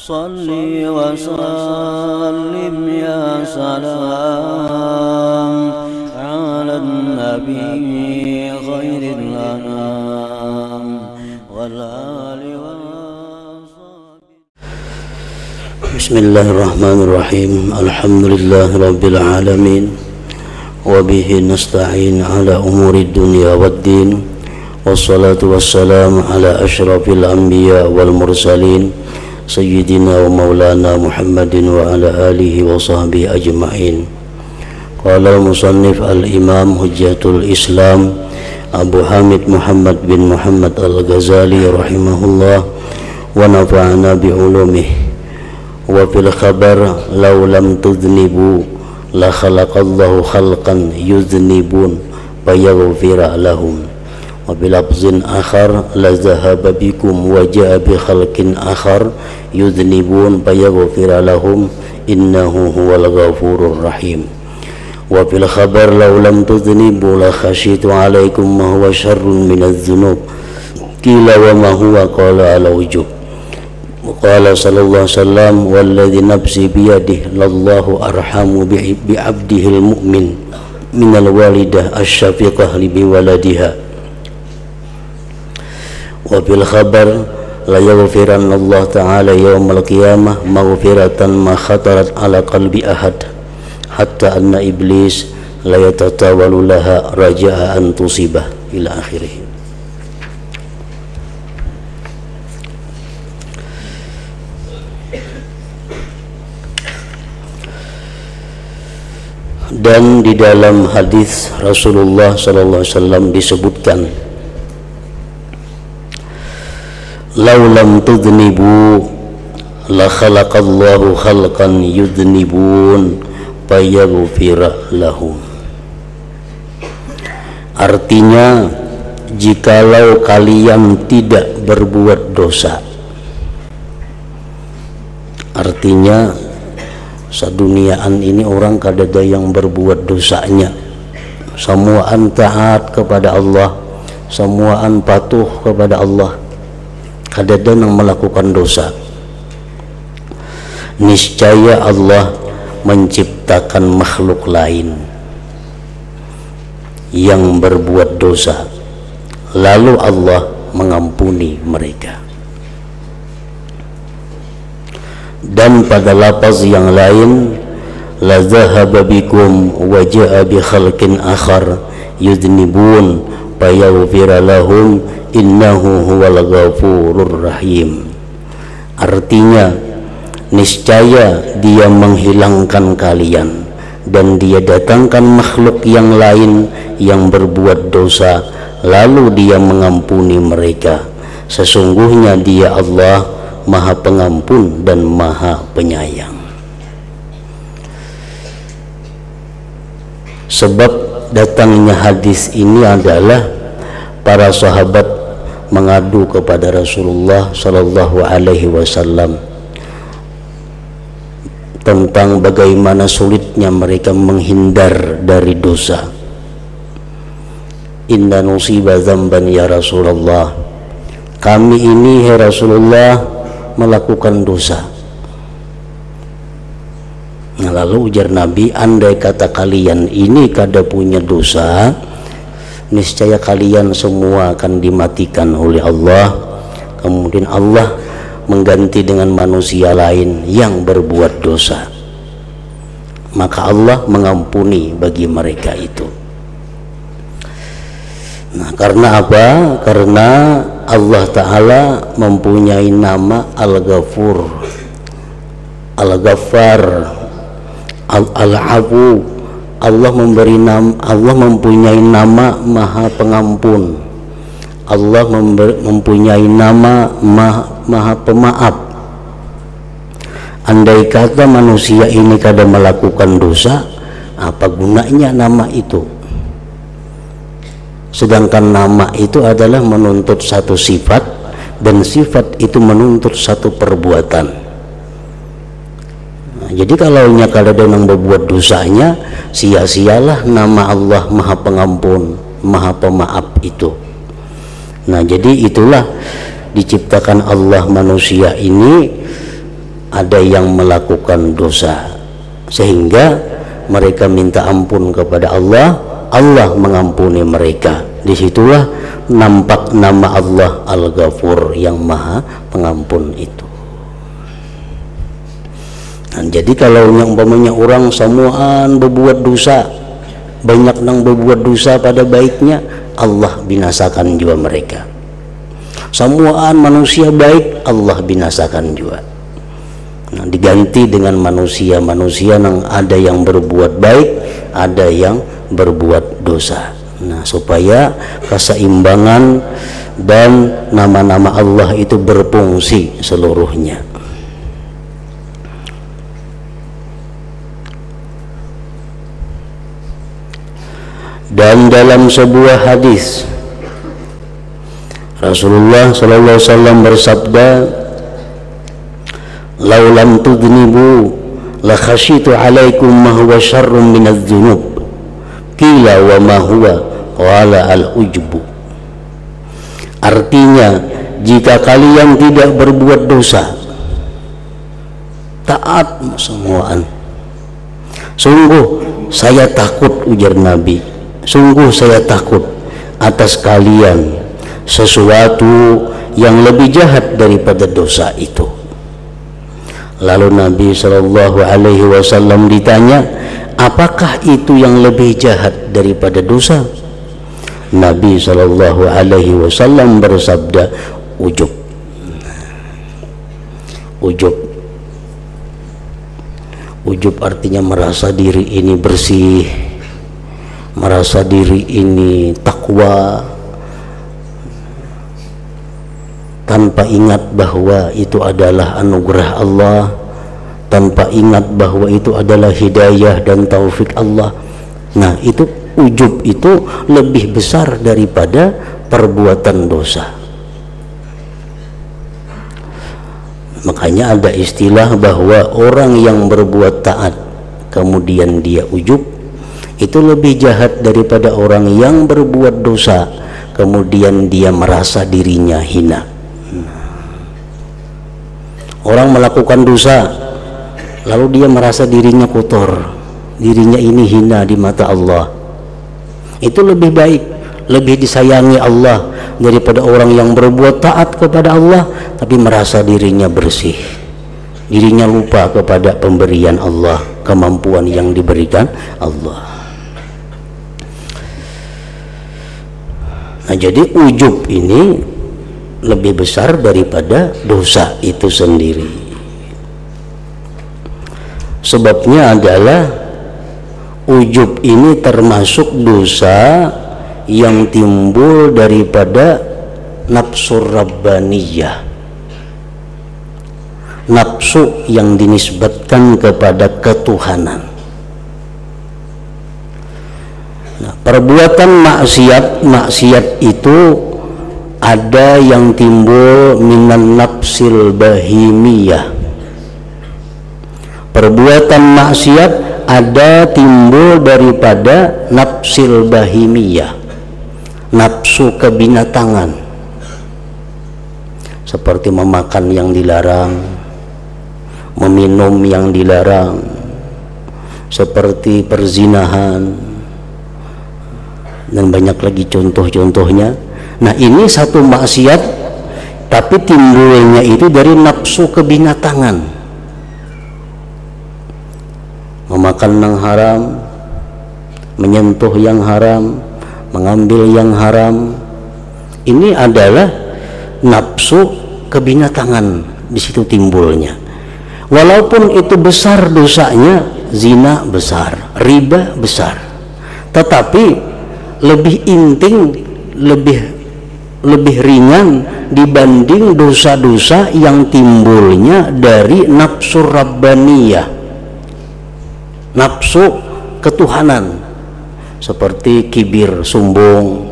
Salli wa sallim ya salam ala nabi khairil anam wal ali wa sahbihi. Bismillahirrahmanirrahim. Alhamdulillahi rabbil alamin. Wa bihi nasta'in ala umuri dunya waddin. Wassalatu wassalamu ala asyrafil anbiya wal mursalin Sayyidina wa maulana Muhammadin wa ala alihi wa sahbihi ajma'in. Qala al-musannif al-imam hujjatul islam Abu Hamid Muhammad bin Muhammad al-Ghazali rahimahullah wa nafa'ana bi'ulumih. Wa fil khabar law lam tudhnibu la khalaqallahu khalqan yudhnibun fayaghfira lahum. Wa bilafzin akhar la zahaba bikum wa ja'a bi khalqin akhar yudhnibun fayaghfira lahum innahu huwal ghafurur rahim. Wa fil khabar law lam tudhnibu la khashitu alaikum ma huwa syarrun minadz dzunub qila wa ma huwa qala ala wujub. Qala sallallahu alaihi wasallam walladzi nafsi biyadihi lallahu arhamu bi abdihil mu'min minal walidah asyafiqah li waladiha. Wa bil khabar la yaghfiranna Allah ta'ala yaumal qiyamah maghfiratan ma khatarat ala qalbi ahad hatta anna iblis la yatatawalu laha raja'a an tusibah ila akhirih. Dan di dalam hadis Rasulullah sallallahu alaihi wasallam disebutkan law lam tudhnibu la khalaqallahu khalqan yudhnibun fayaghfira lahum. Artinya, jikalau kalian tidak berbuat dosa, artinya saduniaan ini orang kadada yang berbuat dosanya, semuaan taat kepada Allah, semuaan patuh kepada Allah, kadada yang melakukan dosa. Niscaya Allah menciptakan makhluk lain yang berbuat dosa, lalu Allah mengampuni mereka. Dan pada lafaz yang lain la zahaba bikum wa ja'a bi khalqin akhar yudhnibun fayaghfira lahum innahu huwal ghafurur rahim. Artinya, niscaya dia menghilangkan kalian dan dia datangkan makhluk yang lain yang berbuat dosa, lalu dia mengampuni mereka. Sesungguhnya dia Allah Maha Pengampun dan Maha Penyayang. Sebab datangnya hadis ini adalah para sahabat mengadu kepada Rasulullah sallallahu alaihi wasallam tentang bagaimana sulitnya mereka menghindar dari dosa. Inna nusiba dzamban ya Rasulullah, kami ini ya Rasulullah melakukan dosa. Nah, lalu ujar Nabi, andai kata kalian ini kada punya dosa, niscaya kalian semua akan dimatikan oleh Allah, kemudian Allah mengganti dengan manusia lain yang berbuat dosa, maka Allah mengampuni bagi mereka itu. Nah, karena apa? Karena Allah Ta'ala mempunyai nama Al-Ghafur, Al-Ghaffar, Al-Afu. Allah mempunyai nama Maha Pengampun. Allah mempunyai nama Maha Pemaaf. Andai kata manusia ini kada melakukan dosa, apa gunanya nama itu? Sedangkan nama itu adalah menuntut satu sifat, dan sifat itu menuntut satu perbuatan. Nah, jadi kalau kada ada yang berbuat dosanya, sia-sialah nama Allah Maha Pengampun, Maha Pemaaf itu. Nah, jadi itulah diciptakan Allah manusia ini ada yang melakukan dosa sehingga mereka minta ampun kepada Allah, Allah mengampuni mereka. Disitulah nampak nama Allah Al-Ghafur, yang maha pengampun itu. Nah, jadi kalau yang umpamanya orang samuan berbuat dosa, banyak nang berbuat dosa pada baiknya, Allah binasakan juga mereka. Samuan manusia baik, Allah binasakan juga. Nah, diganti dengan manusia-manusia yang ada yang berbuat baik, ada yang berbuat dosa. Nah, supaya keseimbangan dan nama-nama Allah itu berfungsi seluruhnya. Dan dalam sebuah hadis Rasulullah sallallahu alaihi wasallam bersabda, "Lau lam tudnibu la khasyitu 'alaikum ma huwa syarrun minadz dzunub." Qila wa ma huwa? Qala al-ujbu. Artinya, jika kalian tidak berbuat dosa, taat semuaan, sungguh saya takut, ujar Nabi, sungguh saya takut atas kalian sesuatu yang lebih jahat daripada dosa itu. Lalu Nabi Shallallahu Alaihi Wasallam ditanya, apakah itu yang lebih jahat daripada dosa? Nabi Shallallahu Alaihi Wasallam bersabda, ujub. Ujub, ujub artinya merasa diri ini bersih, merasa diri ini takwa, tanpa ingat bahwa itu adalah anugerah Allah, tanpa ingat bahwa itu adalah hidayah dan taufik Allah. Nah, itu ujub itu lebih besar daripada perbuatan dosa. Makanya ada istilah bahwa orang yang berbuat taat kemudian dia ujub, itu lebih jahat daripada orang yang berbuat dosa kemudian dia merasa dirinya hina. Orang melakukan dosa lalu dia merasa dirinya kotor, dirinya ini hina di mata Allah. Itu lebih baik, lebih disayangi Allah daripada orang yang berbuat taat kepada Allah tapi merasa dirinya bersih, dirinya lupa kepada pemberian Allah, kemampuan yang diberikan Allah. Nah, jadi ujub ini lebih besar daripada dosa itu sendiri. Sebabnya adalah ujub ini termasuk dosa yang timbul daripada nafsu rabbaniyah, nafsu yang dinisbatkan kepada ketuhanan. Nah, perbuatan maksiat itu ada yang timbul minan nafsil bahimiyah. Perbuatan maksiat ada timbul daripada nafsil bahimiyah, nafsu kebinatangan, seperti memakan yang dilarang, meminum yang dilarang, seperti perzinahan, dan banyak lagi contoh-contohnya. Nah, ini satu maksiat tapi timbulnya itu dari nafsu kebinatangan, memakan yang haram, menyentuh yang haram, mengambil yang haram. Ini adalah nafsu kebinatangan, di situ timbulnya. Walaupun itu besar dosanya, zina besar, riba besar, tetapi lebih inting, lebih ringan dibanding dosa-dosa yang timbulnya dari nafsu rabbaniyah, nafsu ketuhanan, seperti kibir, sombong,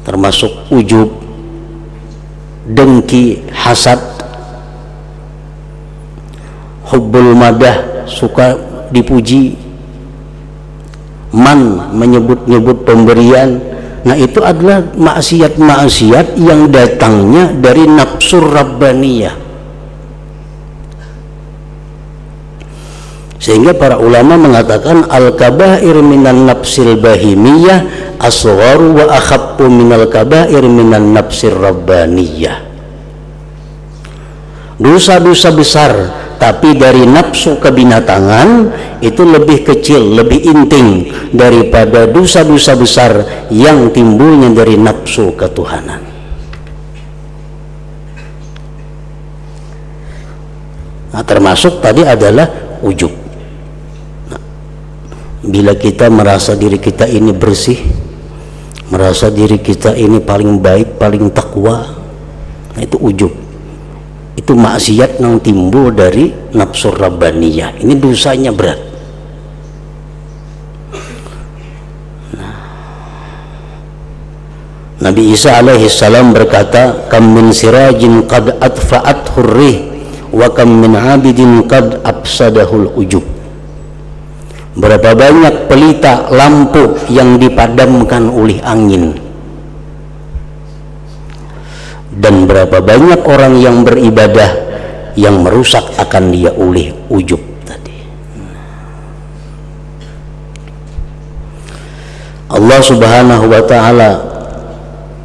termasuk ujub, dengki, hasad, hubbul madah, suka dipuji, man, menyebut-nyebut pemberian. Nah, itu adalah maksiat-maksiat yang datangnya dari nafsu rabbaniyah. Sehingga para ulama mengatakan al-kabair minan nafsil bahimiyah asgharu wa akhaffu minal kabair minan nafsir rabbaniyah. Dosa-dosa besar tapi dari nafsu kebinatangan itu lebih kecil, lebih inting daripada dosa-dosa besar yang timbulnya dari nafsu ketuhanan. Nah, termasuk tadi adalah ujub. Bila kita merasa diri kita ini bersih, merasa diri kita ini paling baik, paling takwa, itu ujub. Itu maksiat yang timbul dari nafsu rabbaniyah. Ini dosanya berat. Nabi Isa alaihi salam berkata, kam min sirajin qad atfa'at hurrih wa kam min abidin qad afsadahul ujub. Berapa banyak pelita lampu yang dipadamkan oleh angin, dan berapa banyak orang yang beribadah yang merusak akan dia oleh ujub tadi. Allah Subhanahu wa ta'ala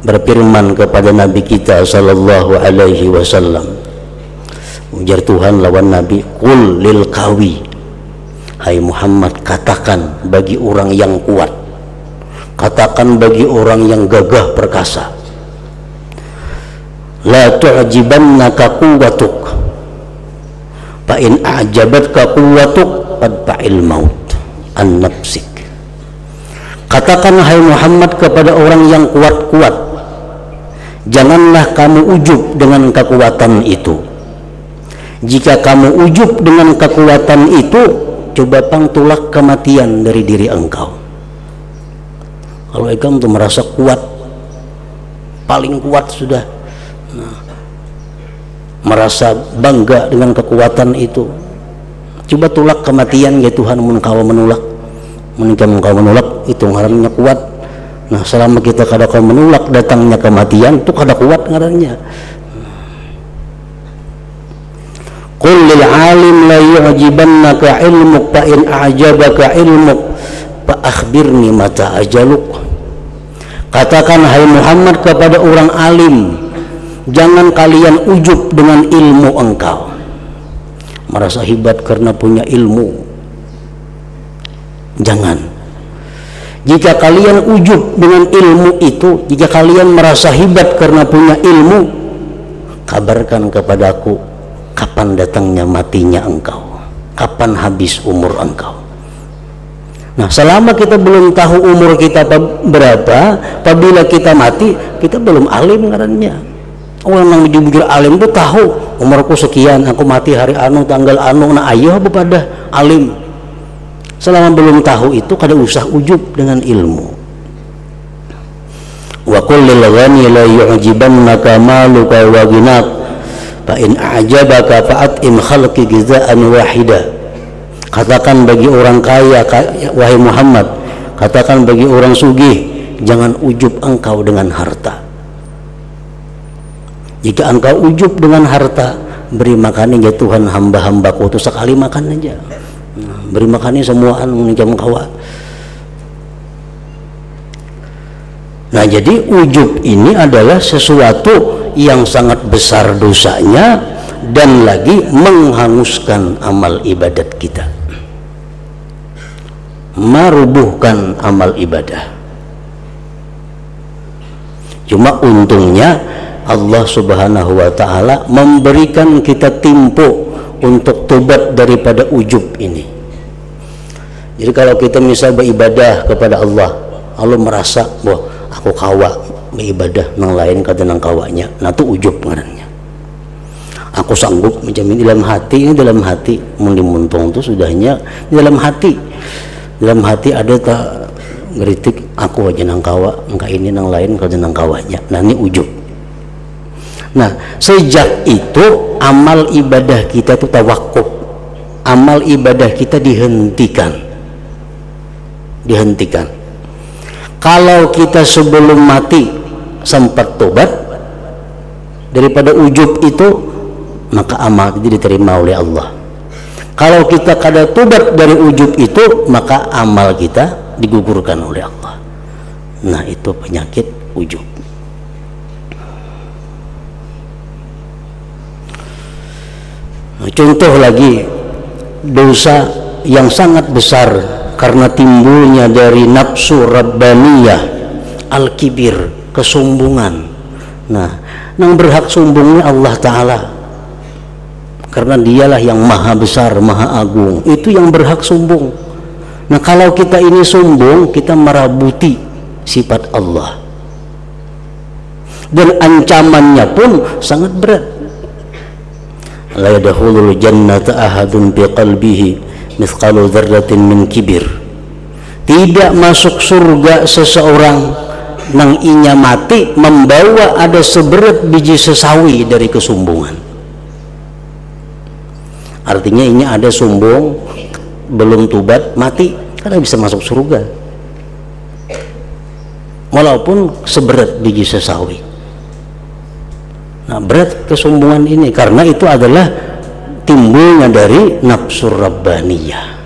berfirman kepada Nabi kita sallallahu alaihi wasallam, ujar Tuhan lawan Nabi, qul lil qawi, hai Muhammad, katakan bagi orang yang kuat, katakan bagi orang yang gagah perkasa, la tu'jibannaka quwwatuk fa in a'jabatka quwwatuk fadfa'il maut an nafsik. Katakan hai Muhammad kepada orang yang kuat-kuat, janganlah kamu ujub dengan kekuatan itu. Jika kamu ujub dengan kekuatan itu, coba pangtulak kematian dari diri engkau. Kalau engkau tuh merasa kuat, paling kuat sudah, merasa bangga dengan kekuatan itu, coba tulak kematian ya Tuhan. Engkau menolak, engkau menolak itu ngarannya kuat. Nah, selama kita kada kau menolak datangnya kematian, itu kada kuat ngarannya. Qul lil alim la yu'jibannaka ilmuk fa in a'jabaka ilmuk fa akhbirni mata ajaluk. Katakan hai Muhammad kepada orang alim, jangan kalian ujub dengan ilmu engkau, merasa hebat karena punya ilmu. Jangan. Jika kalian ujub dengan ilmu itu, jika kalian merasa hebat karena punya ilmu, kabarkan kepadaku kapan datangnya matinya engkau, kapan habis umur engkau. Nah, selama kita belum tahu umur kita berapa, apabila kita mati, kita belum alim ngarannya. Orang yang bujur-bujur alim itu tahu umurku sekian, aku mati hari anu, tanggal anu. Nah, ayo pada alim. Selama belum tahu itu, kada usah ujub dengan ilmu. Wa qul lil ghani la yu'jibannaka maluka wa ghinak fa in a'jabaka fa'at'im khalqi gizaan wahida. Katakan bagi orang kaya, wahai Muhammad, katakan bagi orang sugih, jangan ujub engkau dengan harta. Jika engkau ujub dengan harta, beri makan aja Tuhan hamba-hambaku itu sekali makan aja, beri makannya semuaan menikam kawa. Nah, jadi ujub ini adalah sesuatu yang sangat besar dosanya dan lagi menghanguskan amal ibadat kita, merubuhkan amal ibadah. Cuma untungnya Allah Subhanahu wa ta'ala memberikan kita tempo untuk tobat daripada ujub ini. Jadi kalau kita misal beribadah kepada Allah, Allah merasa bahwa aku kawa beribadah nang lain kada nang kawanya, nah itu ujub ngarannya. Aku sanggup menjamin dalam hati muntung itu sudahnya di dalam hati ada tak ngeritik aku aja nang kawa, engka ini nang lain kada nang kawanya, nah ini ujub. Nah, sejak itu amal ibadah kita itu tawakuf, amal ibadah kita dihentikan. Kalau kita sebelum mati sempat tobat daripada ujub itu, maka amal itu diterima oleh Allah. Kalau kita kada tobat dari ujub itu, maka amal kita digugurkan oleh Allah. Nah, itu penyakit ujub. Nah, contoh lagi dosa yang sangat besar karena timbulnya dari nafsu rabbaniyah, al-kibir, kesombongan. Nah, yang berhak sombongnya Allah Ta'ala, karena dialah yang maha besar, maha agung, itu yang berhak sombong. Nah, kalau kita ini sombong, kita merabuti sifat Allah, dan ancamannya pun sangat berat. La yadkhulul jannata ahadun biqalbihi mithqalu dzarratin min kibir. Tidak masuk surga seseorang nang inya mati membawa ada seberat biji sesawi dari kesombongan. Artinya inya ada sombong, belum tobat, mati, karena bisa masuk surga walaupun seberat biji sesawi. Nah, berat kesombongan ini karena itu adalah timbulnya dari nafsu rabbaniyah.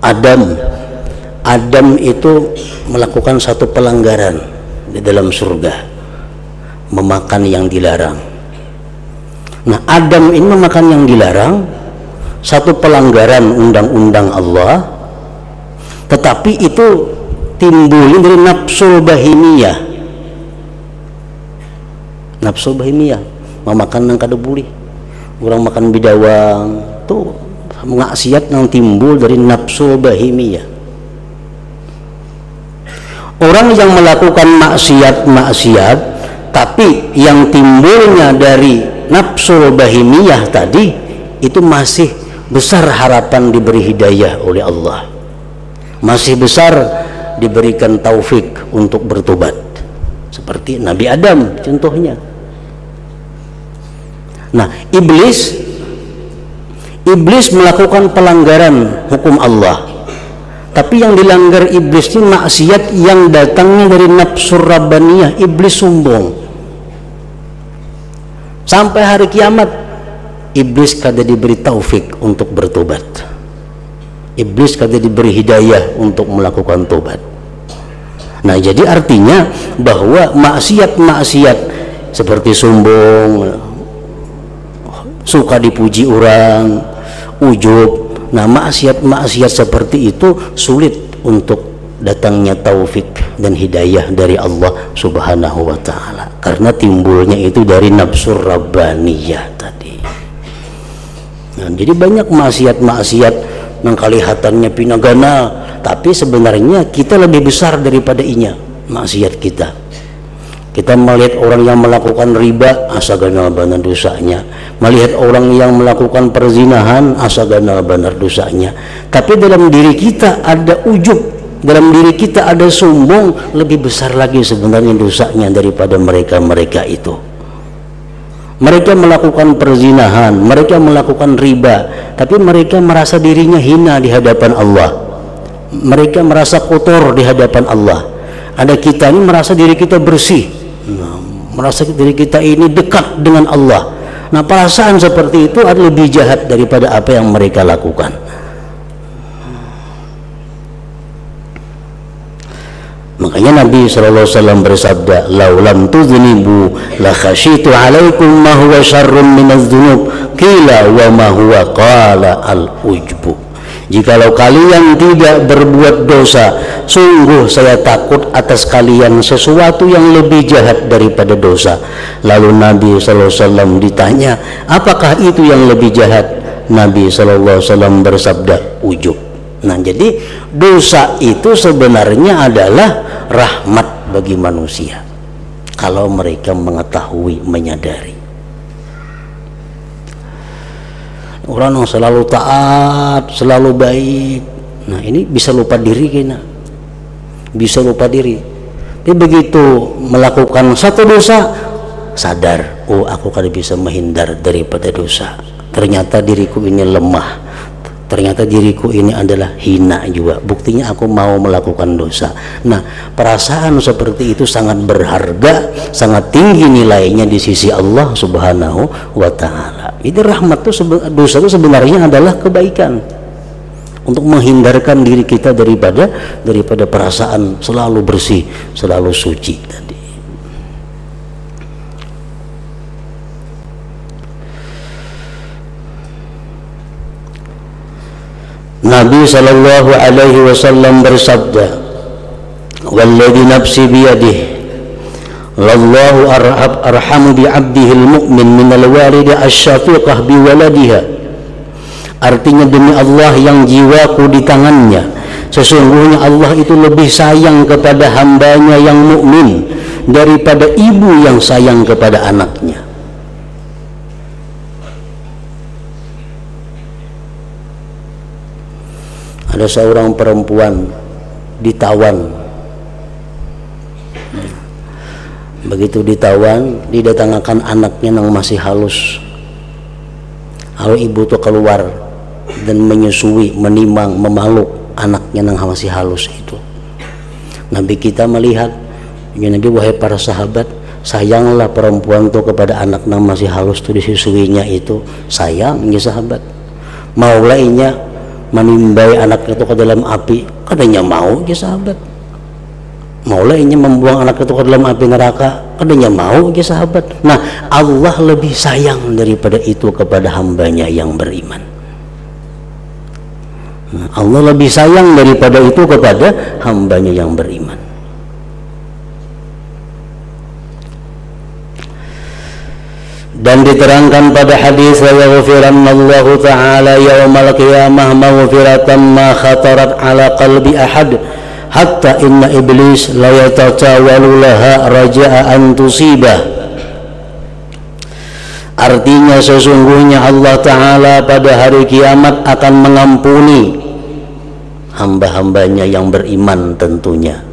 Adam itu melakukan satu pelanggaran di dalam surga, memakan yang dilarang. Nah, Adam ini memakan yang dilarang, satu pelanggaran undang-undang Allah, tetapi itu timbul dari nafsu bahimiyah. Nafsu bahimiyah, memakan yang kada boleh. Orang makan bidawang, tuh maksiat yang timbul dari nafsu bahimiyah. Orang yang melakukan maksiat, tapi yang timbulnya dari nafsu bahimiyah tadi, itu masih besar harapan diberi hidayah oleh Allah, masih besar diberikan taufik untuk bertobat, seperti Nabi Adam contohnya. Nah, iblis melakukan pelanggaran hukum Allah, tapi yang dilanggar iblis ini maksiat yang datangnya dari nafsu rabbaniyah. Iblis sombong sampai hari kiamat, iblis kada diberi taufik untuk bertobat, iblis kada diberi hidayah untuk melakukan tobat. Nah, jadi artinya bahwa maksiat-maksiat seperti sombong, suka dipuji orang, ujub, nah maksiat-maksiat seperti itu sulit untuk datangnya taufik dan hidayah dari Allah Subhanahu wa ta'ala, karena timbulnya itu dari nafsu rabbaniyah tadi. Nah, jadi banyak maksiat-maksiat yang kelihatannya pinagana, tapi sebenarnya kita lebih besar daripada inya maksiat kita. Kita melihat orang yang melakukan riba, asagana benar dosanya. Melihat orang yang melakukan perzinahan, asagana benar dosanya. Tapi dalam diri kita ada ujub, dalam diri kita ada sombong, lebih besar lagi sebenarnya dosanya daripada mereka-mereka itu. Mereka melakukan perzinahan, mereka melakukan riba, tapi mereka merasa dirinya hina di hadapan Allah. Mereka merasa kotor di hadapan Allah. Ada kita ini merasa diri kita bersih, merasa diri kita ini dekat dengan Allah. Nah, perasaan seperti itu adalah lebih jahat daripada apa yang mereka lakukan. Makanya Nabi SAW bersabda, laulam tudhnibu la khashitu alaikum ma huwa syarrun minaz dzunub qila wa ma huwa qala al ujbu. Jikalau kalian tidak berbuat dosa, sungguh saya takut atas kalian sesuatu yang lebih jahat daripada dosa. Lalu Nabi SAW ditanya, apakah itu yang lebih jahat? Nabi SAW bersabda, ujub. Nah, jadi dosa itu sebenarnya adalah rahmat bagi manusia kalau mereka mengetahui, menyadari. Orang yang selalu taat, selalu baik, nah ini bisa lupa diri kena, bisa lupa diri. Tapi begitu melakukan satu dosa, sadar, oh aku kada bisa menghindar daripada dosa, ternyata diriku ini lemah, ternyata diriku ini adalah hina juga, buktinya aku mau melakukan dosa. Nah, perasaan seperti itu sangat berharga, sangat tinggi nilainya di sisi Allah Subhanahu wa Ta'ala. Jadi rahmat itu, dosa itu sebenarnya adalah kebaikan, untuk menghindarkan diri kita daripada perasaan selalu bersih, selalu suci tadi. Nabi sallallahu alaihi wasallam bersabda, "Walladzi nafsi biyadihi, lallahu arhamu bi 'abdihi al-mu'min min al-walidi asy-syafiqah bi waladiha." Artinya, demi Allah yang jiwaku di tangannya, sesungguhnya Allah itu lebih sayang kepada hambanya yang mukmin daripada ibu yang sayang kepada anaknya. Ada seorang perempuan ditawan. Begitu ditawan, didatangkan anaknya yang masih halus. Lalu ibu itu keluar dan menyusui, menimang, memeluk anaknya yang masih halus itu. Nabi kita melihat, ya Nabi, wahai para sahabat, sayanglah perempuan itu kepada anak yang masih halus itu, disusuinya itu. Sayang ya sahabat. Mau lainnya menimbai anaknya itu ke dalam api, kadanya mau ya sahabat. Mau lainnya membuang anaknya itu ke dalam api neraka, kadanya mau ya sahabat. Nah, Allah lebih sayang daripada itu kepada hambanya yang beriman. Nah, Allah lebih sayang daripada itu kepada hambanya yang beriman. Dan diterangkan pada hadis, wa yaghfirannallahu ta'ala yaumal qiyamah maghfiratan ma khatarat ala qalbi ahad hatta inna iblis la yatatawalu laha raja'a an tusibah. Artinya, sesungguhnya Allah Ta'ala pada hari kiamat akan mengampuni hamba-hambanya yang beriman tentunya.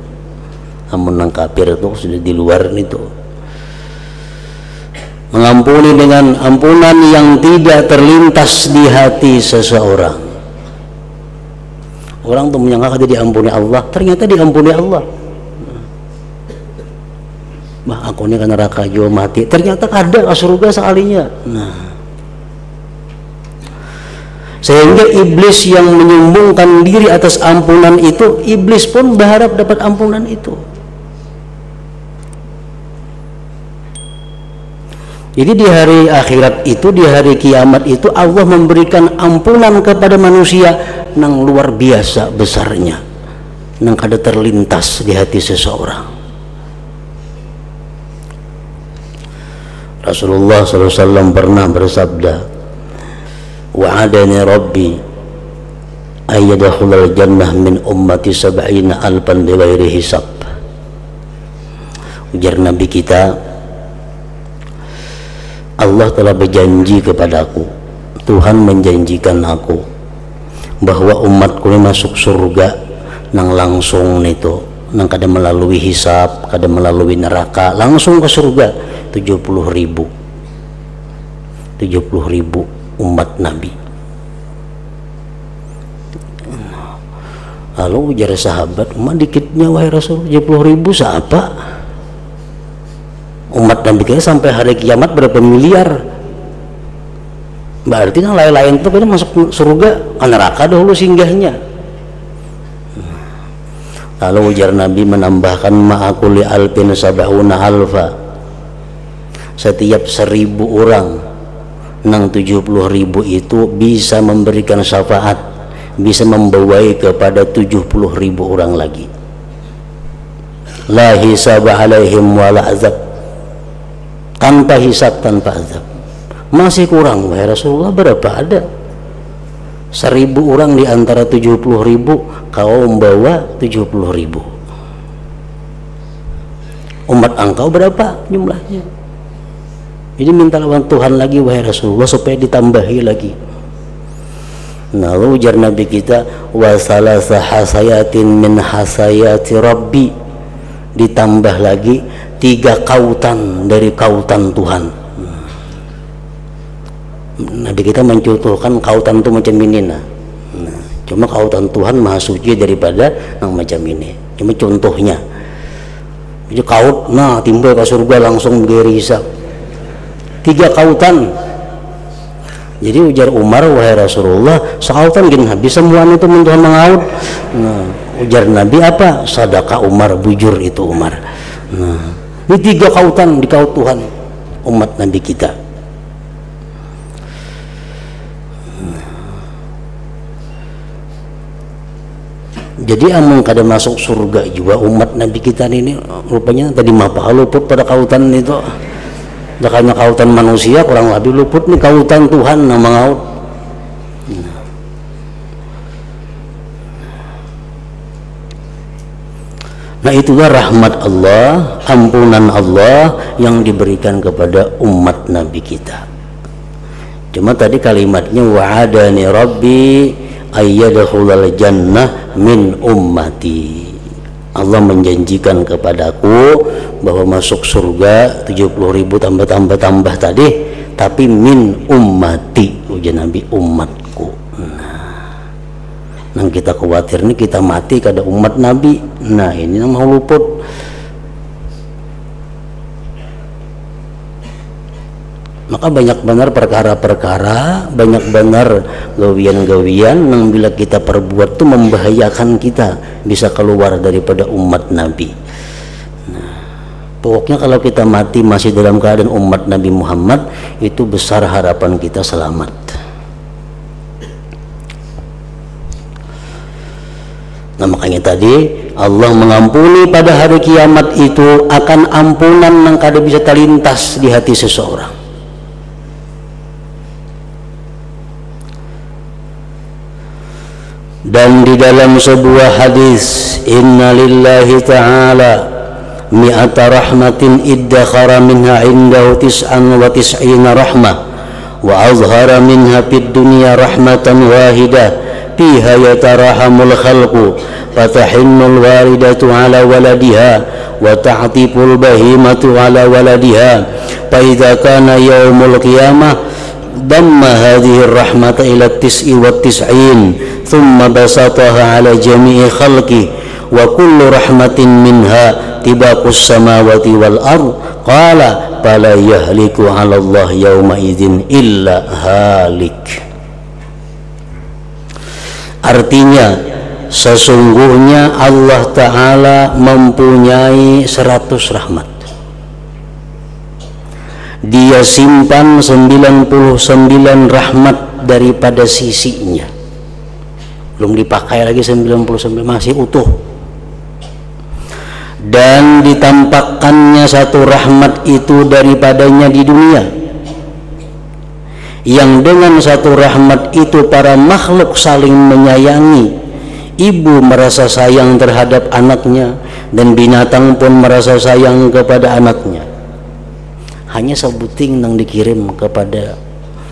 Namun yang kafir itu sudah di luar itu. Mengampuni dengan ampunan yang tidak terlintas di hati seseorang. Orang tuh menyangka dia diampuni Allah, ternyata diampuni Allah. Bah, aku ini kan neraka juga mati, ternyata ada ke surga sekalinya. Nah, sehingga iblis yang menyombongkan diri atas ampunan itu, iblis pun berharap dapat ampunan itu. Jadi di hari akhirat itu, di hari kiamat itu, Allah memberikan ampunan kepada manusia yang luar biasa besarnya, yang kada terlintas di hati seseorang. Rasulullah SAW pernah bersabda, "Wa'adani Rabbi ayyadkhulal jannah min ummati sab'ina alfan bighairi hisab." Ujar Nabi kita, Allah telah berjanji kepadaku, Tuhan menjanjikan aku bahwa umatku ini masuk surga nang langsung itu, nang kada melalui hisab, kada melalui neraka, langsung ke surga. 70.000 umat Nabi. Lalu ujar sahabat, umat dikitnya wahai Rasul, 70.000 siapa? Umat Nabi kita sampai hari kiamat berapa miliar? Berarti yang lain-lain itu kan masuk surga, neraka dahulu singgahnya. Lalu ujar Nabi menambahkan, ma'akuli alpin sab'una alfa, setiap 1.000 orang nang 70.000 itu bisa memberikan syafaat, bisa membawai kepada 70.000 orang lagi. La hisab alaihim wala azab, tanpa hisab, tanpa azab. Masih kurang wahai Rasulullah, berapa ada? 1.000 orang di antara 70.000, kau membawa 70.000. Umat engkau berapa jumlahnya? Jadi minta lawan Tuhan lagi wahai Rasulullah supaya ditambahi lagi. Nah, lalu ujar Nabi kita, wa salasa hasayatin min hasayati Rabbi, ditambah lagi 3 kautan dari kautan Tuhan. Nabi kita mencontohkan kautan itu macam ini. Nah, Cuma kautan Tuhan maha suci daripada yang macam ini. Cuma contohnya, jadi kaut, nah timbul ke surga langsung berisa. 3 kautan. Jadi ujar Umar, wahai Rasulullah, sakautan gini habis semuanya itu Tuhan mengaut. Nah, ujar Nabi apa? Sadaqah Umar, bujur itu Umar. Nah, ini 3 kautan dikaut Tuhan umat Nabi kita. Jadi amun kada masuk surga juga umat Nabi kita ini rupanya tadi mapa luput pada kautan itu. Dakanya kautan manusia kurang lebih luput nih kautan Tuhan yang mengaut. Nah itulah rahmat Allah, ampunan Allah yang diberikan kepada umat Nabi kita. Cuma tadi kalimatnya wa'adani rabbi ayyadkhulal jannah min ummati. Allah menjanjikan kepadaku bahwa masuk surga 70.000 tambah tadi, tapi min ummati, ujar Nabi, umatku. Nah kita khawatir nih kita mati kada umat Nabi. Nah ini yang mau luput. Maka banyak benar perkara-perkara, banyak benar gawian-gawian yang bila kita perbuat itu membahayakan kita bisa keluar daripada umat Nabi. Nah, pokoknya kalau kita mati masih dalam keadaan umat Nabi Muhammad, itu besar harapan kita selamat. Nah makanya tadi Allah mengampuni pada hari kiamat itu akan ampunan yang kada bisa terlintas di hati seseorang. Dan di dalam sebuah hadis, inna lillahi ta'ala mi'ata rahmatin iddakhara minha indahu tis'an wa tis'ina rahmah wa azhara minha fid dunya rahmatan wahidah fiha yatarahamul khalqu fatahinnul waridatu ala waladiha wa ta'tiful bahimatu ala waladiha fa idza kana yaumul qiyamah damma hadhihi rahmata ila tis'i wa tis'in thumma basataha ala jami'i khalqi wa kullu rahmatin minha tibaqus samawati wal ard qala fala yahliku ala Allah yawma idzin illa halik. Artinya sesungguhnya Allah Ta'ala mempunyai 100 rahmat. Dia simpan 99 rahmat daripada sisinya, belum dipakai lagi 99, masih utuh. Dan ditampakkannya 1 rahmat itu daripadanya di dunia, yang dengan 1 rahmat itu para makhluk saling menyayangi. Ibu merasa sayang terhadap anaknya dan binatang pun merasa sayang kepada anaknya. Hanya sebuting yang dikirim kepada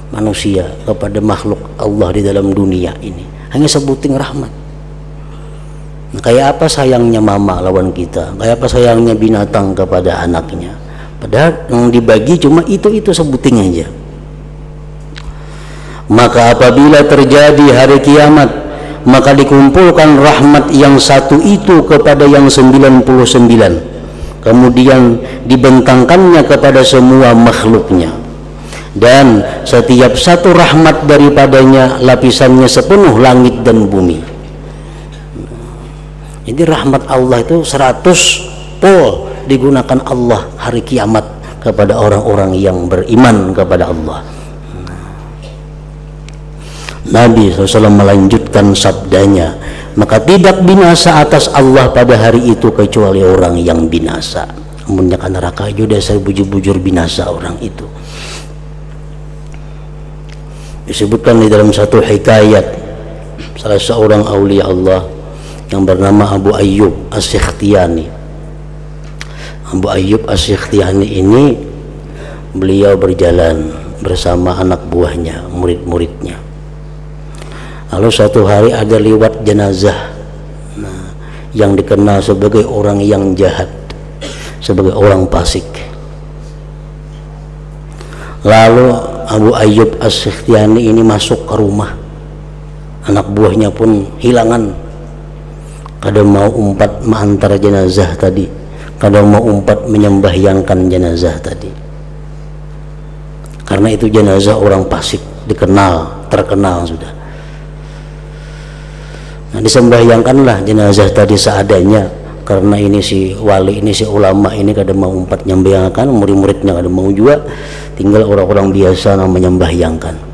manusia, kepada makhluk Allah di dalam dunia ini, hanya sebuting rahmat. Nah, kayak apa sayangnya mama lawan kita, kayak apa sayangnya binatang kepada anaknya, padahal yang dibagi cuma itu sebuting aja. Maka apabila terjadi hari kiamat, maka dikumpulkan rahmat yang 1 itu kepada yang 99, kemudian dibentangkannya kepada semua makhluknya, dan setiap 1 rahmat daripadanya lapisannya sepenuh langit dan bumi. Jadi rahmat Allah itu 100 pol digunakan Allah hari kiamat kepada orang-orang yang beriman kepada Allah. Nabi SAW melanjutkan sabdanya, maka tidak binasa atas Allah pada hari itu kecuali orang yang binasa. Menyakan neraka juga saya bujur-bujur binasa orang itu. Disebutkan di dalam satu hikayat, salah seorang aulia Allah yang bernama Abu Ayyub As-Sikhtiyani. Abu Ayyub As-Sikhtiyani ini beliau berjalan bersama anak buahnya, murid-muridnya. Lalu suatu hari ada lewat jenazah, yang dikenal sebagai orang yang jahat, sebagai orang fasik. Lalu Abu Ayyub As-Sikhtiyani ini masuk ke rumah, anak buahnya pun hilangan. Kadang mau umpat mengantar jenazah tadi, kadang mau umpat menyembahyangkan jenazah tadi. Karena itu jenazah orang Pasik dikenal, terkenal sudah. Nah, disembahyangkanlah jenazah tadi seadanya, karena ini si wali, ini si ulama, ini kadang mau umpat nyembahyangkan, murid-muridnya kadang mau juga, tinggal orang-orang biasa yang menyembahyangkan.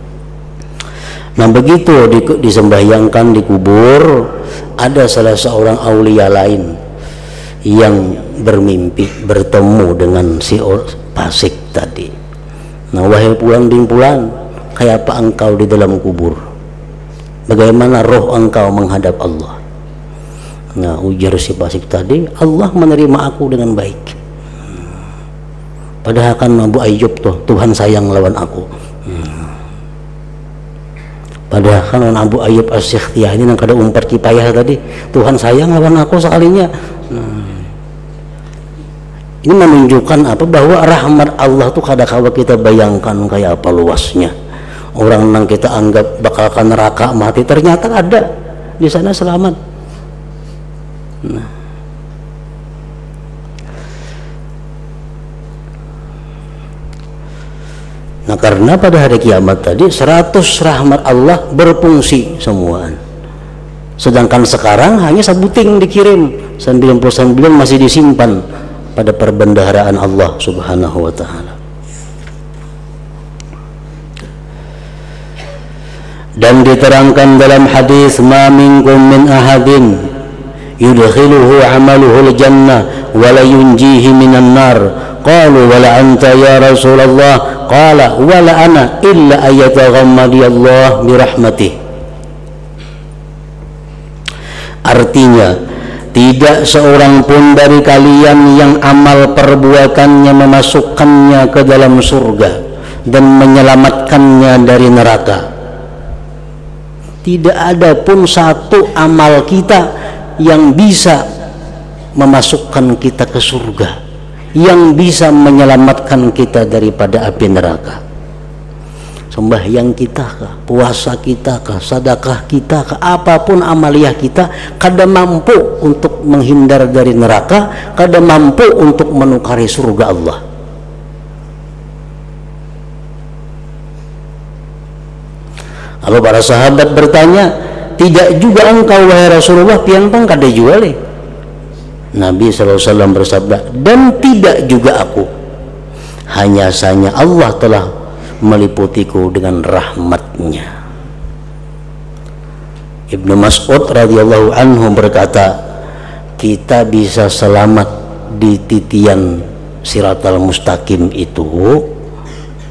Nah, begitu disembahyangkan, dikubur, ada salah seorang aulia lain yang bermimpi bertemu dengan si Pasik tadi. Nah, wahai pulang, kayak apa engkau di dalam kubur? Bagaimana roh engkau menghadap Allah? Nah, ujar si Pasik tadi, Allah menerima aku dengan baik. Padahal kan Abu Ayyub tuh, Tuhan sayang lawan aku. Padahal kan Abu Ayyub As-Sikhtiyah ini yang kada umpat kipayah tadi, Tuhan sayang lawan aku sekalinya. Ini menunjukkan apa? Bahwa rahmat Allah tuh kadang-kadang kita bayangkan kayak apa luasnya. Orang yang kita anggap bakal ke neraka mati, ternyata ada di sana selamat. Nah, karena pada hari kiamat tadi 100 rahmat Allah berfungsi semua. Sedangkan sekarang hanya sebuting dikirim, 99 masih disimpan pada perbendaharaan Allah Subhanahu wa ta'ala. Dan diterangkan dalam hadis, ma minkum min ahadin yudkhiluhu amaluhu al-jannah wa la yunjihi minan nar. Qalu wala anta ya Rasulullah? Qala wala ana illa ayataghammadi Allah birahmatih. Artinya, tidak seorang pun dari kalian yang amal perbuatannya memasukkannya ke dalam surga dan menyelamatkannya dari neraka. Tidak ada pun satu amal kita yang bisa memasukkan kita ke surga, yang bisa menyelamatkan kita daripada api neraka. Sembahyang kita kah, puasa kita kah, sedekah kita kah, apapun amaliyah kita, kada mampu untuk menghindar dari neraka, kada mampu untuk menukari surga Allah. Lalu para sahabat bertanya, tidak juga engkau wahai Rasulullah piantang kada jual? Nabi SAW bersabda, dan tidak juga aku, hanya saja Allah telah meliputiku dengan rahmatnya. Ibnu Mas'ud radhiyallahu anhu berkata, kita bisa selamat di titian Siratal Mustaqim itu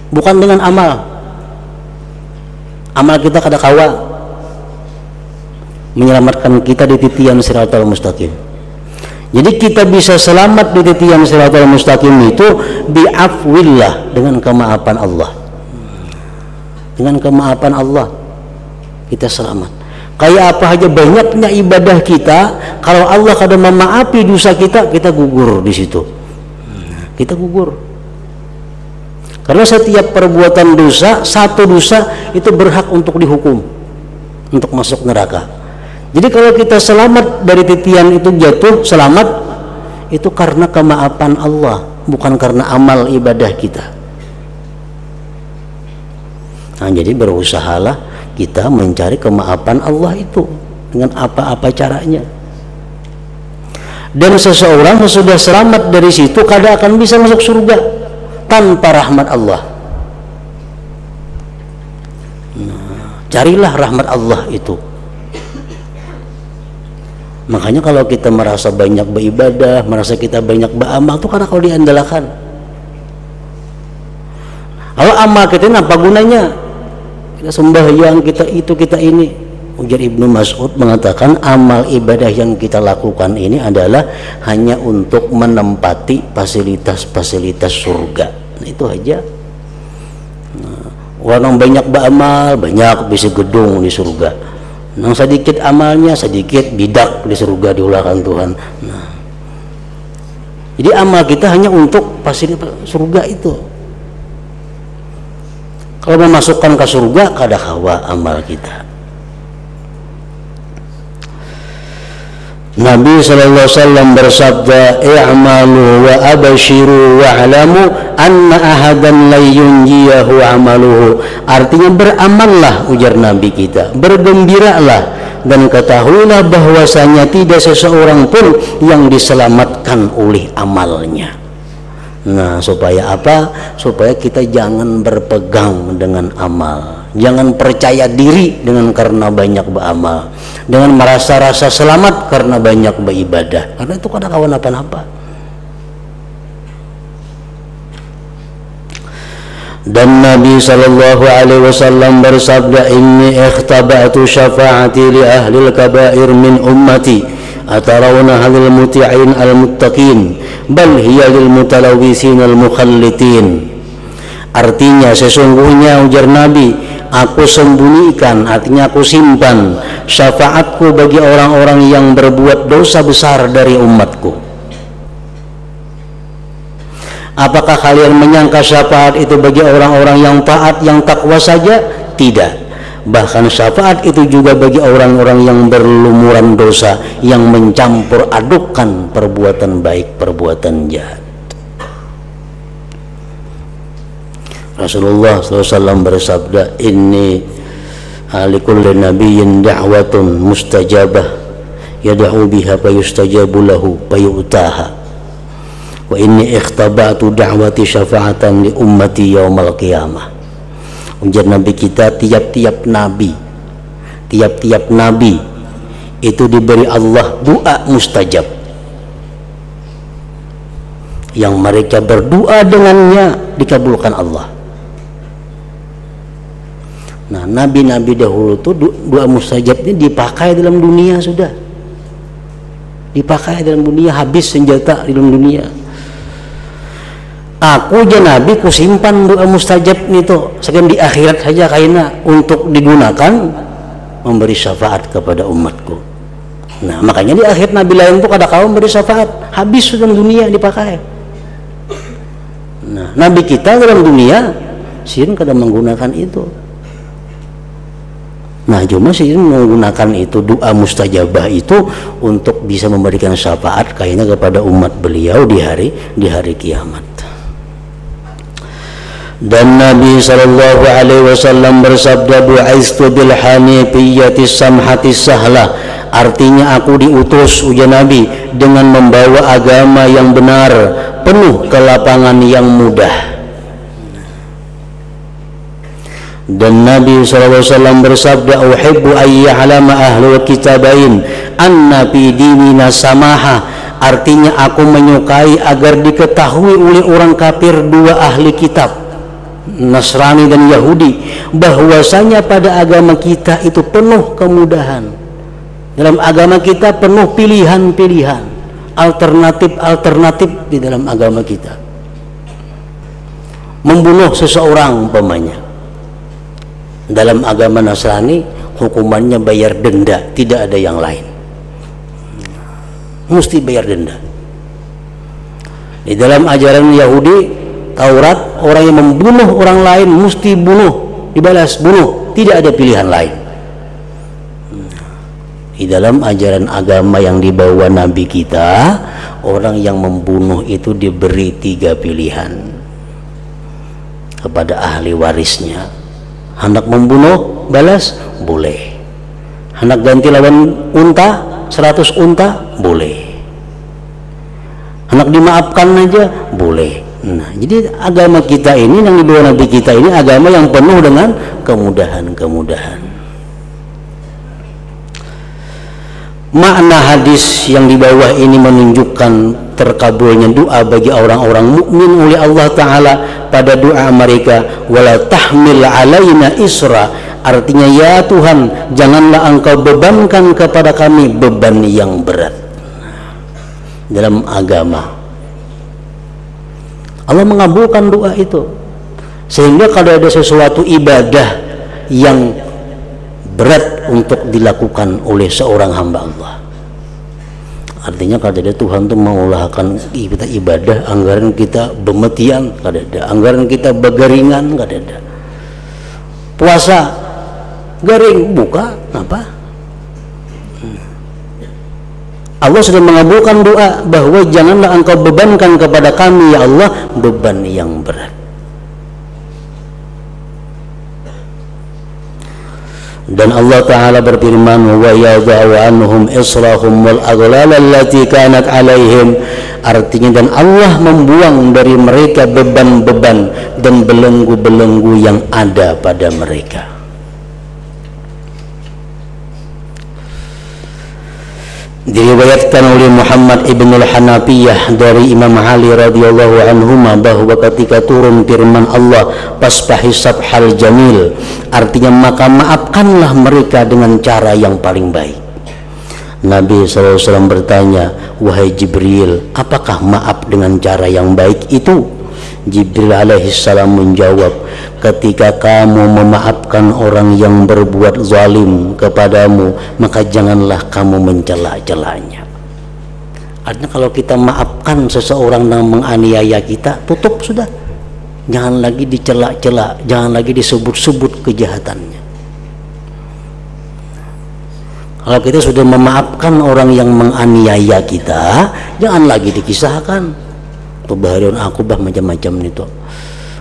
bukan dengan amal kita kada kawa menyelamatkan kita di titian Siratal Mustaqim. Jadi kita bisa selamat di titian Siratal Mustaqim itu bi'afwillah, dengan kemaafan Allah. Dengan kemaafan Allah kita selamat. Kayak apa aja banyaknya ibadah kita, kalau Allah kada memaafi dosa kita, kita gugur di situ. Kita gugur. Karena setiap perbuatan dosa, satu dosa itu berhak untuk dihukum, untuk masuk neraka. Jadi kalau kita selamat dari titian itu jatuh, selamat, itu karena kemaafan Allah, bukan karena amal ibadah kita. Nah, jadi berusahalah kita mencari kemaafan Allah itu dengan apa-apa caranya. Dan seseorang sesudah selamat dari situ kada akan bisa masuk surga tanpa rahmat Allah. Nah, carilah rahmat Allah itu. Makanya kalau kita merasa banyak beribadah, merasa kita banyak beramal itu karena kalau diandalkan. Kalau amal kita ini apa gunanya? Kita sembahyang, kita itu, kita ini. Ujar Ibnu Mas'ud mengatakan, amal ibadah yang kita lakukan ini adalah hanya untuk menempati fasilitas-fasilitas surga. Nah, itu aja. Nah, orang banyak beramal, banyak bisa gedung di surga. Yang sedikit amalnya, sedikit bidak di surga diulahkan Tuhan. Nah, jadi amal kita hanya untuk fasilitas surga itu. Kalau memasukkan ke surga, kada kawa amal kita. Nabi SAW bersabda, i'malu wa abashiru wa'alamu anna ahadan la yunjiyahu amaluhu. Artinya beramallah, ujar Nabi kita, bergembiralah dan ketahuilah bahwasanya tidak seseorang pun yang diselamatkan oleh amalnya. Nah, supaya apa? Supaya kita jangan berpegang dengan amal, jangan percaya diri dengan karena banyak beramal, dengan merasa rasa selamat karena banyak beribadah, karena itu kada kawan apa-apa. Dan Nabi SAW bersabda, inni ikhtaba'tu syafa'ati li ahli al-kaba'ir min ummati atarawna halil muti'in al-muttaqin bal hiya lil mutalawisin al-mukhallitin. Artinya sesungguhnya, ujar Nabi, aku sembunyikan, artinya aku simpan syafaatku bagi orang-orang yang berbuat dosa besar dari umatku. Apakah kalian menyangka syafaat itu bagi orang-orang yang taat, yang takwa saja? Tidak. Bahkan syafaat itu juga bagi orang-orang yang berlumuran dosa, yang mencampur adukkan perbuatan baik, perbuatan jahat. Rasulullah SAW bersabda, inni likulli nabiyyin da'watun mustajabah yad'u biha fayustajabu lahu fayu'taha wa inni ikhtaba'tu da'wati syafa'atan li ummati yaumal qiyamah. Ujar Nabi kita, tiap-tiap nabi itu diberi Allah doa mustajab yang mereka berdoa dengannya dikabulkan Allah. Nah, nabi-nabi dahulu itu doa mustajab ini dipakai dalam dunia, sudah dipakai dalam dunia, habis senjata di dalam dunia. Aku aja Nabi ku simpan doa mustajab itu sekian di akhirat saja kaina untuk digunakan memberi syafaat kepada umatku. Nah, makanya di akhir Nabi lain tuh kada kaum memberi syafaat, habis dalam dunia dipakai. Nah, Nabi kita dalam dunia sin kada menggunakan itu. Nah, cuma sin menggunakan itu doa mustajabah itu untuk bisa memberikan syafaat kayaknya kepada umat beliau di hari kiamat. Dan Nabi SAW bersabda, bu'aistu bil hanifiyyati samhati sahlah. Artinya aku diutus, ujar Nabi, dengan membawa agama yang benar, penuh kelapangan yang mudah. Dan Nabi SAW bersabda, uhibbu ayya'lama ahlul kitabain anna fi dinina samaha. Artinya aku menyukai agar diketahui oleh orang kafir, dua ahli kitab, Nasrani dan Yahudi, bahwasanya pada agama kita itu penuh kemudahan. Dalam agama kita penuh pilihan-pilihan, alternatif di dalam agama kita. Membunuh seseorang umpamanya, dalam agama Nasrani hukumannya bayar denda, tidak ada yang lain, mesti bayar denda. Di dalam ajaran Yahudi Taurat, orang yang membunuh orang lain mesti bunuh, dibalas bunuh, tidak ada pilihan lain. Di dalam ajaran agama yang dibawa Nabi kita, orang yang membunuh itu diberi 3 pilihan kepada ahli warisnya. Hendak membunuh, balas, boleh. Hendak ganti lawan unta, 100 unta, boleh. Hendak dimaafkan aja, boleh. Nah, jadi agama kita ini yang dibawa Nabi kita ini agama yang penuh dengan kemudahan-kemudahan. Makna hadis yang di bawah ini menunjukkan terkabulnya doa bagi orang-orang mukmin oleh Allah Ta'ala pada doa mereka, wala tahmil alaina isra. Artinya, ya Tuhan, janganlah engkau bebankan kepada kami beban yang berat. Dalam agama Allah mengabulkan doa itu, sehingga kalau ada sesuatu ibadah yang berat untuk dilakukan oleh seorang hamba Allah, artinya kalau ada Tuhan tuh mengulahkan kita ibadah, anggaran kita bemetian, kada ada, anggaran kita begaringan, kada ada, puasa garing buka apa, Allah sudah mengabulkan doa bahwa janganlah engkau bebankan kepada kami ya Allah beban yang berat. Dan Allah Ta'ala berfirman wa yadha'u anhum israhum wal aghlal allati kanat alaihim, artinya dan Allah membuang dari mereka beban-beban dan belenggu-belenggu yang ada pada mereka. Diriwayatkan oleh Muhammad ibn al-Hanafiyah dari Imam Ali radhiyallahu anhuma bahwa ketika turun firman Allah fasfahi sabhal jamil, artinya maka maafkanlah mereka dengan cara yang paling baik. Nabi SAW bertanya, wahai Jibril, apakah maaf dengan cara yang baik itu? Jibril alaihissalam menjawab, ketika kamu memaafkan orang yang berbuat zalim kepadamu, maka janganlah kamu mencela-celanya. Artinya kalau kita maafkan seseorang yang menganiaya kita, tutup sudah. Jangan lagi dicela-cela, jangan lagi disebut-sebut kejahatannya. Kalau kita sudah memaafkan orang yang menganiaya kita, jangan lagi dikisahkan. Pembaharian aku bah macam-macam itu,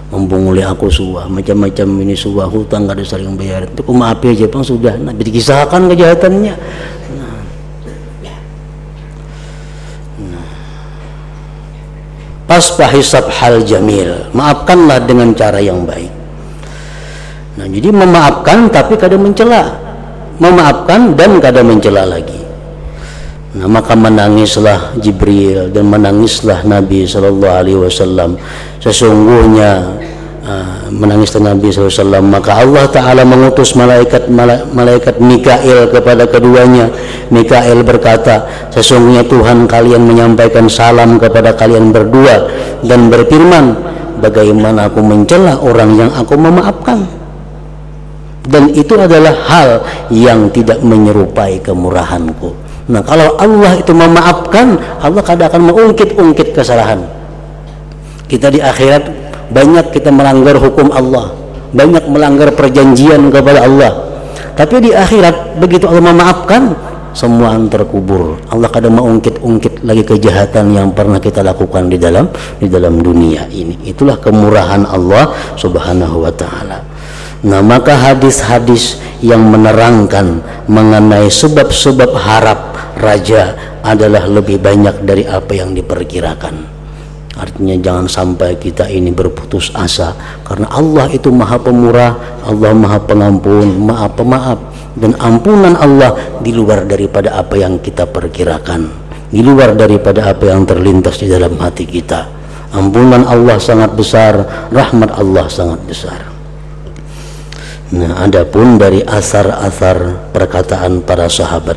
membunguli aku suah macam-macam ini, suah hutang gak ada saling bayar, itu maafi aja bang sudah. Nah, dikisahkan kejahatannya. Fasfahi sabhal jamil, maafkanlah dengan cara yang baik. Nah, jadi memaafkan tapi kadang mencela, memaafkan dan kadang mencela lagi. Nah, maka menangislah Jibril dan menangislah Nabi SAW. Sesungguhnya menangislah Nabi SAW, maka Allah Ta'ala mengutus malaikat Mikail kepada keduanya. Mikail berkata, sesungguhnya Tuhan kalian menyampaikan salam kepada kalian berdua dan berfirman, bagaimana aku mencela orang yang aku memaafkan. Dan itu adalah hal yang tidak menyerupai kemurahanku. Nah, kalau Allah itu memaafkan, Allah kadang akan mengungkit-ungkit kesalahan kita di akhirat. Banyak kita melanggar hukum Allah, banyak melanggar perjanjian kepada Allah, tapi di akhirat begitu Allah memaafkan, semua terkubur. Allah kadang mengungkit-ungkit lagi kejahatan yang pernah kita lakukan di dalam dunia ini. Itulah kemurahan Allah Subhanahu wa Ta'ala. Nah, maka hadis-hadis yang menerangkan mengenai sebab-sebab harap raja adalah lebih banyak dari apa yang diperkirakan. Artinya jangan sampai kita ini berputus asa, karena Allah itu maha pemurah, Allah maha pengampun, maha pemaaf, dan ampunan Allah di luar daripada apa yang kita perkirakan, di luar daripada apa yang terlintas di dalam hati kita. Ampunan Allah sangat besar, rahmat Allah sangat besar. Nah, adapun dari asar-asar perkataan para sahabat,